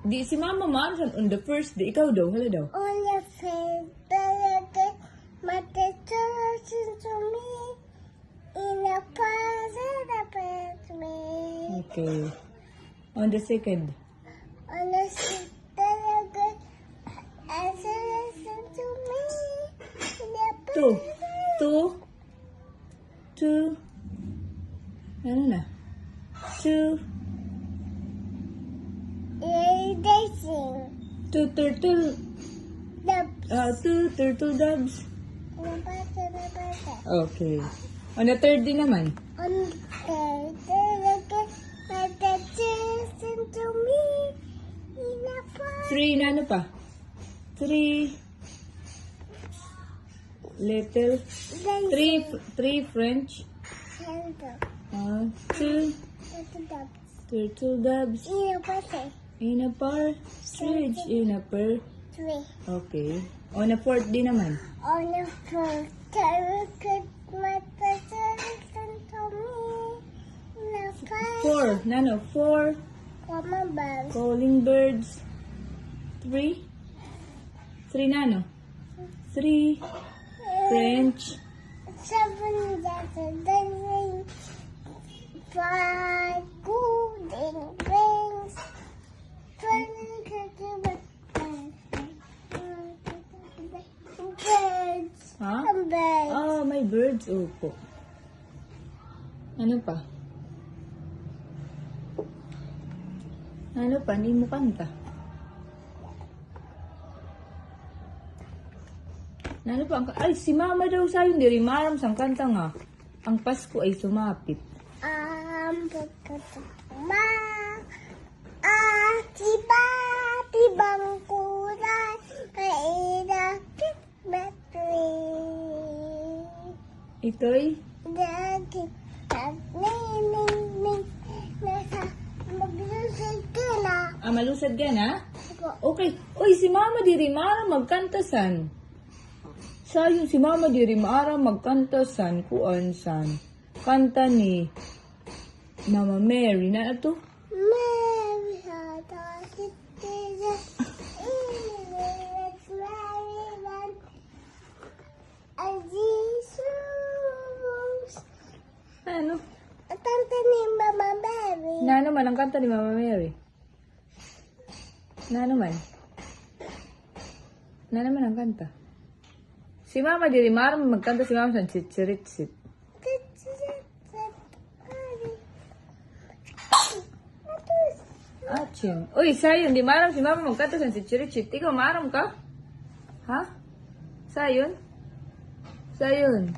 Di si Mama Manson on the first day. Ikaw daw, hala daw. On the first day, listen to me. In a present me. Okay. On the second. On the second day, listen to me. In a Two. Two. Ano na? Two. They sing. Two turtle. Two turtle doves. Okay. On the third day naman. On the third day, listen to me. In a Three na ano pa? Three little. Three French. Two turtle doves. In a partridge. In a pear. Three. Okay. On the fourth day naman. On the fourth day, listen to me. In a Four. Nano? Four calling birds. Three nano? Three French. Seven dancing. Five golden rings. 20 birds. Ha? Birds. Ah, may birds. Opo. Ano pa? Ano pa? Hindi mo kanta. Ano pa? Ay, si Mama daw sa'yo. Hindi rin maram sang kanta nga. Ang Pasko ay sumapit. Ma, tibang kulay, kainakit battery. Ito'y? Dagi, nagnining, nasa maglusod ka na. Ah, malusad ka na? Okay. Uy, si Mama di rin maram magkantasan. Sayang si Mama di rin maram magkantasan. Kuan san. Kanta ni Mama Mary. Na ito? Mary had a citizen in the Maryland. And Jesus. Ano? Ang tante ni Mama Mary. Na naman ang kanta ni Mama Mary? Na naman? Na naman ang kanta? Si Mama di rin maram magkanta si Mama sa Chichiritsit. Achim. Uy, Sayon, di maram si Mama magkanta sa Chichiritsit. Ikaw maram ka? Ha? Sayon? Sayon.